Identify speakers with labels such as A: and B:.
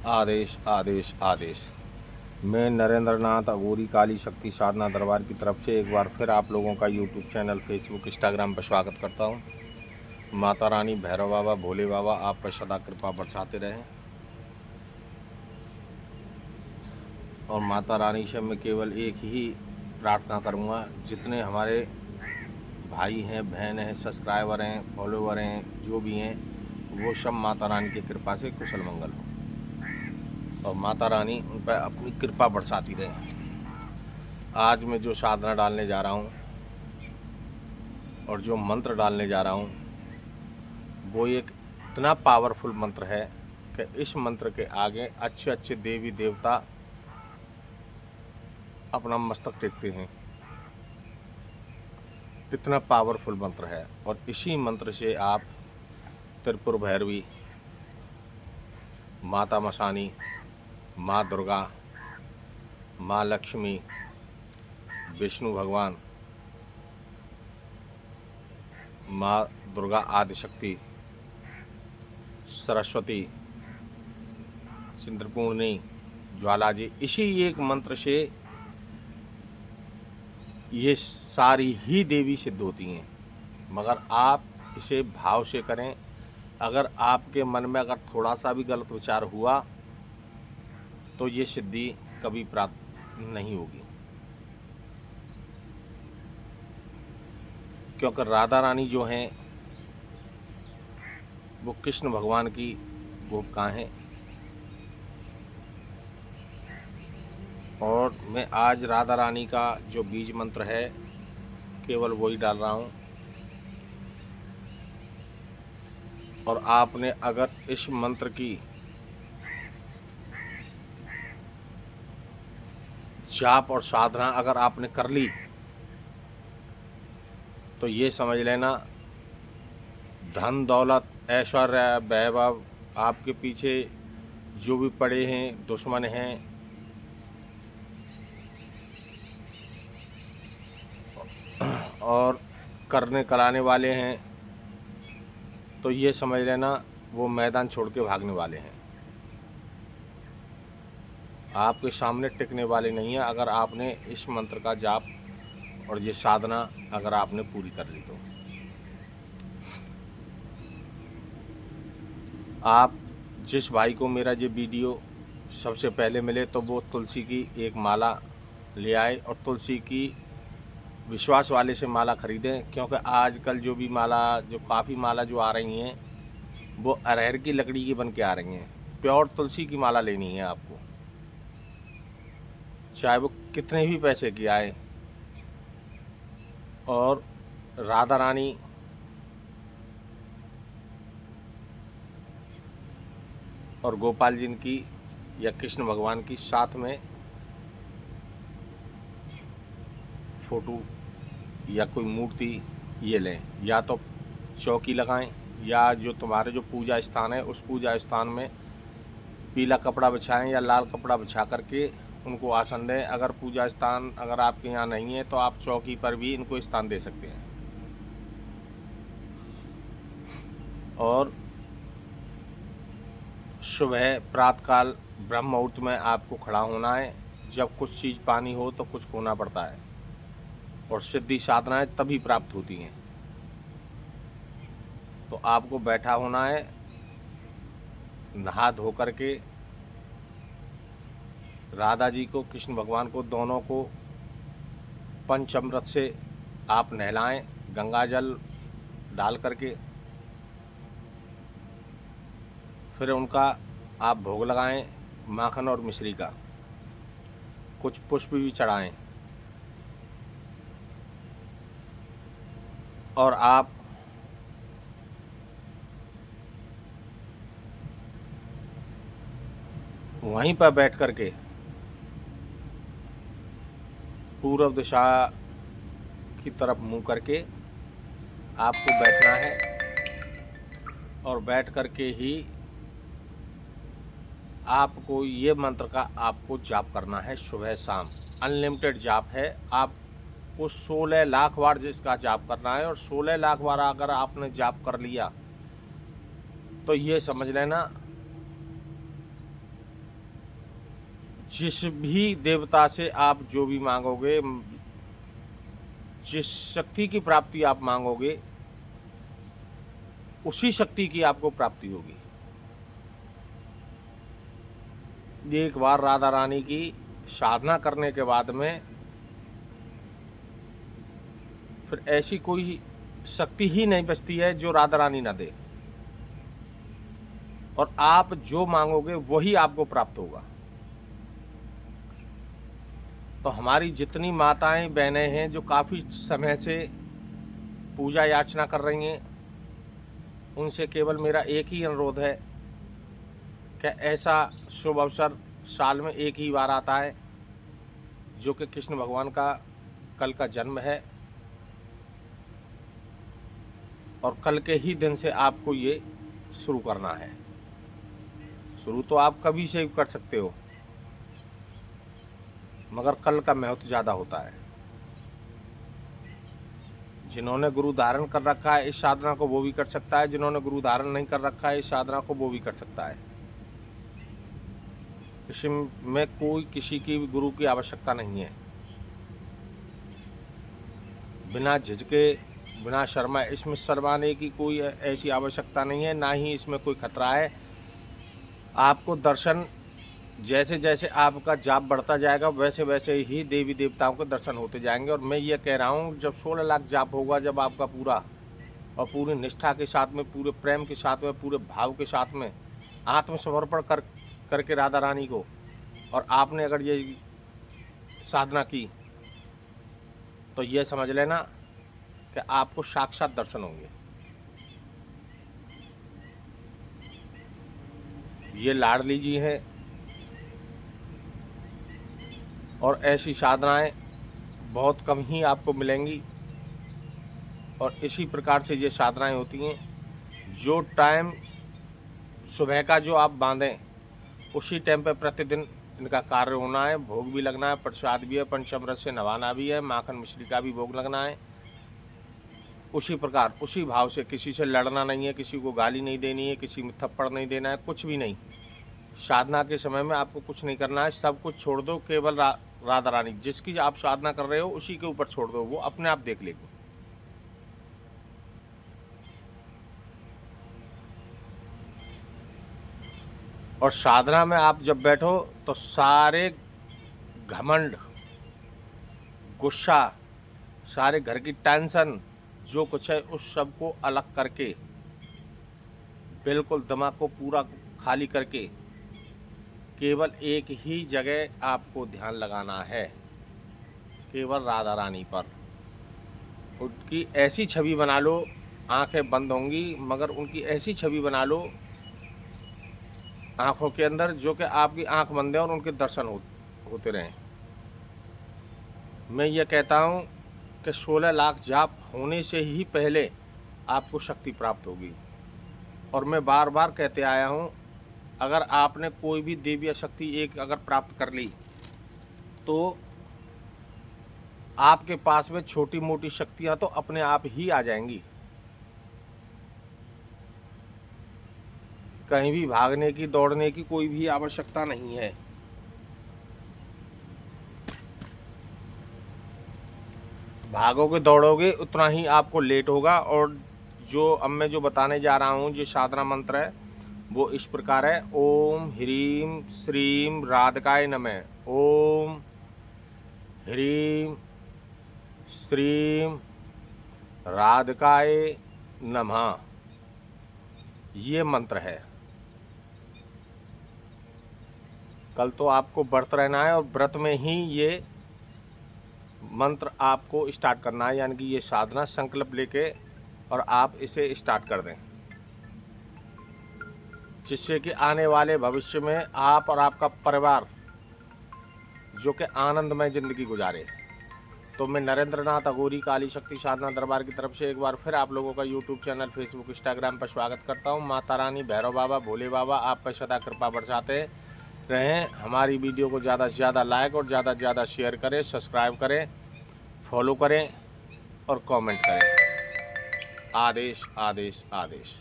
A: आदेश आदेश आदेश। मैं नरेंद्र नाथ अघोरी काली शक्ति साधना दरबार की तरफ से एक बार फिर आप लोगों का यूट्यूब चैनल, फेसबुक, इंस्टाग्राम पर स्वागत करता हूं। माता रानी, भैरव बाबा, भोले बाबा आप पर सदा कृपा बरसाते रहें। और माता रानी से मैं केवल एक ही प्रार्थना करूंगा, जितने हमारे भाई हैं, बहन हैं, सब्सक्राइबर हैं, फॉलोवर हैं, जो भी हैं, वो सब माता रानी की कृपा से कुशल मंगल हो और माता रानी उन पर अपनी कृपा बरसाती रहे। आज मैं जो साधना डालने जा रहा हूँ और जो मंत्र डालने जा रहा हूँ, वो एक इतना पावरफुल मंत्र है कि इस मंत्र के आगे अच्छे अच्छे देवी देवता अपना मस्तक टेकते हैं। इतना पावरफुल मंत्र है। और इसी मंत्र से आप त्रिपुर भैरवी, माता मसानी, माँ दुर्गा, माँ लक्ष्मी, विष्णु भगवान, माँ दुर्गा आदिशक्ति, सरस्वती, चंद्रपूर्णी, ज्वाला जी, इसी एक मंत्र से ये सारी ही देवी सिद्ध होती हैं। मगर आप इसे भाव से करें। अगर आपके मन में अगर थोड़ा सा भी गलत विचार हुआ तो ये सिद्धि कभी प्राप्त नहीं होगी। क्योंकि राधा रानी जो हैं वो कृष्ण भगवान की गोपिकाएं हैं। और मैं आज राधा रानी का जो बीज मंत्र है केवल वही डाल रहा हूँ। और आपने अगर इस मंत्र की जाप और साधना अगर आपने कर ली तो ये समझ लेना, धन दौलत, ऐश्वर्य, वैभव, आपके पीछे जो भी पड़े हैं, दुश्मन हैं, और करने कराने वाले हैं, तो ये समझ लेना वो मैदान छोड़ के भागने वाले हैं। आपके सामने टिकने वाले नहीं है अगर आपने इस मंत्र का जाप और ये साधना अगर आपने पूरी कर ली तो। आप जिस भाई को मेरा ये वीडियो सबसे पहले मिले तो वो तुलसी की एक माला ले आए और तुलसी की विश्वास वाले से माला खरीदें। क्योंकि आजकल जो भी माला, जो काफ़ी माला जो आ रही हैं वो अरहर की लकड़ी की बन के आ रही हैं। प्योर तुलसी की माला लेनी है आपको, चाहे वो कितने भी पैसे की आए। और राधा रानी और गोपाल जी की या कृष्ण भगवान की साथ में फोटो या कोई मूर्ति ये लें। या तो चौकी लगाएं या जो तुम्हारे जो पूजा स्थान है उस पूजा स्थान में पीला कपड़ा बिछाएं या लाल कपड़ा बिछा करके उनको आसन दें। अगर पूजा स्थान अगर आपके यहाँ नहीं है तो आप चौकी पर भी इनको स्थान दे सकते हैं। और सुबह प्रातःकाल ब्रह्म मुहूर्त में आपको खड़ा होना है। जब कुछ चीज़ पानी हो तो कुछ खोना पड़ता है और सिद्धि साधनाएं तभी प्राप्त होती हैं। तो आपको बैठा होना है, नहा धो करके राधा जी को, कृष्ण भगवान को, दोनों को पंचामृत से आप नहलाएं, गंगा जल डाल करके। फिर उनका आप भोग लगाएं माखन और मिश्री का, कुछ पुष्प भी चढ़ाएं। और आप वहीं पर बैठ करके पूर्व दिशा की तरफ मुंह करके आपको बैठना है। और बैठ करके ही आपको ये मंत्र का आपको जाप करना है सुबह शाम। अनलिमिटेड जाप है। आपको 16 लाख बार जिसका जाप करना है। और 16 लाख बार अगर आपने जाप कर लिया तो ये समझ लेना जिस भी देवता से आप जो भी मांगोगे, जिस शक्ति की प्राप्ति आप मांगोगे, उसी शक्ति की आपको प्राप्ति होगी। एक बार राधा रानी की साधना करने के बाद में फिर ऐसी कोई शक्ति ही नहीं बचती है जो राधा रानी ना दे, और आप जो मांगोगे वही आपको प्राप्त होगा। तो हमारी जितनी माताएं बहनें हैं जो काफ़ी समय से पूजा याचना कर रही हैं, उनसे केवल मेरा एक ही अनुरोध है कि ऐसा शुभ अवसर साल में एक ही बार आता है, जो कि कृष्ण भगवान का कल का जन्म है, और कल के ही दिन से आपको ये शुरू करना है। शुरू तो आप कभी से भी कर सकते हो, मगर कल का महत्व ज़्यादा होता है। जिन्होंने गुरु धारण कर रखा है इस साधना को वो भी कर सकता है, जिन्होंने गुरु धारण नहीं कर रखा है इस साधना को वो भी कर सकता है। इसमें कोई किसी की गुरु की आवश्यकता नहीं है। बिना झिझके, बिना शर्मा इसमें शर्माने की कोई ऐसी आवश्यकता नहीं है, ना ही इसमें कोई खतरा है। आपको दर्शन जैसे जैसे आपका जाप बढ़ता जाएगा वैसे वैसे ही देवी देवताओं के दर्शन होते जाएंगे। और मैं ये कह रहा हूँ, जब 16 लाख जाप होगा, जब आपका पूरा और पूरी निष्ठा के साथ में, पूरे प्रेम के साथ में, पूरे भाव के साथ में आत्मसमर्पण करके राधा रानी को, और आपने अगर ये साधना की, तो ये समझ लेना कि आपको साक्षात दर्शन होंगे। ये लाडली जी हैं, और ऐसी साधनाएं बहुत कम ही आपको मिलेंगी। और इसी प्रकार से ये साधनाएं होती हैं। जो टाइम सुबह का जो आप बांधें, उसी टाइम पे प्रतिदिन इनका कार्य होना है। भोग भी लगना है, प्रसाद भी है, पंचामृत से नवाना भी है, माखन मिश्री का भी भोग लगना है। उसी प्रकार, उसी भाव से, किसी से लड़ना नहीं है, किसी को गाली नहीं देनी है, किसी में थप्पड़ नहीं देना है, कुछ भी नहीं। साधना के समय में आपको कुछ नहीं करना है, सब कुछ छोड़ दो। केवल राधा रानी जिसकी आप साधना कर रहे हो उसी के ऊपर छोड़ दो, वो अपने आप देख लेगी। और साधना में आप जब बैठो तो सारे घमंड, गुस्सा, सारे घर की टेंशन जो कुछ है उस सब को अलग करके, बिल्कुल दिमाग को पूरा खाली करके, केवल एक ही जगह आपको ध्यान लगाना है, केवल राधा रानी पर। उनकी ऐसी छवि बना लो, आंखें बंद होंगी मगर उनकी ऐसी छवि बना लो आंखों के अंदर, जो कि आपकी आंख बंद है और उनके दर्शन होते रहें। मैं ये कहता हूँ कि 16 लाख जाप होने से ही पहले आपको शक्ति प्राप्त होगी। और मैं बार बार कहते आया हूँ, अगर आपने कोई भी देवी शक्ति एक अगर प्राप्त कर ली, तो आपके पास में छोटी मोटी शक्तियाँ तो अपने आप ही आ जाएंगी। कहीं भी भागने की, दौड़ने की कोई भी आवश्यकता नहीं है। भागोगे दौड़ोगे उतना ही आपको लेट होगा। और जो अब मैं जो बताने जा रहा हूँ, जो साधना मंत्र है वो इस प्रकार है। ओम ह्रीम श्रीम राधिकाय नमः। ओम ह्रीम श्रीम राधिकाय नमः, ये मंत्र है। कल तो आपको व्रत रहना है और व्रत में ही ये मंत्र आपको स्टार्ट करना है, यानी कि ये साधना संकल्प लेके और आप इसे स्टार्ट कर दें, जिससे कि आने वाले भविष्य में आप और आपका परिवार जो कि आनंदमय ज़िंदगी गुजारे। तो मैं नरेंद्र नाथ अघोरी काली शक्ति साधना दरबार की तरफ से एक बार फिर आप लोगों का यूट्यूब चैनल, फेसबुक, इंस्टाग्राम पर स्वागत करता हूं। माता रानी, भैरव बाबा, भोले बाबा आप पर सदा कृपा बरसाते रहें। हमारी वीडियो को ज़्यादा से ज़्यादा लाइक और ज़्यादा से ज़्यादा शेयर करें, सब्सक्राइब करें, फॉलो करें और कमेंट करें। आदेश आदेश आदेश।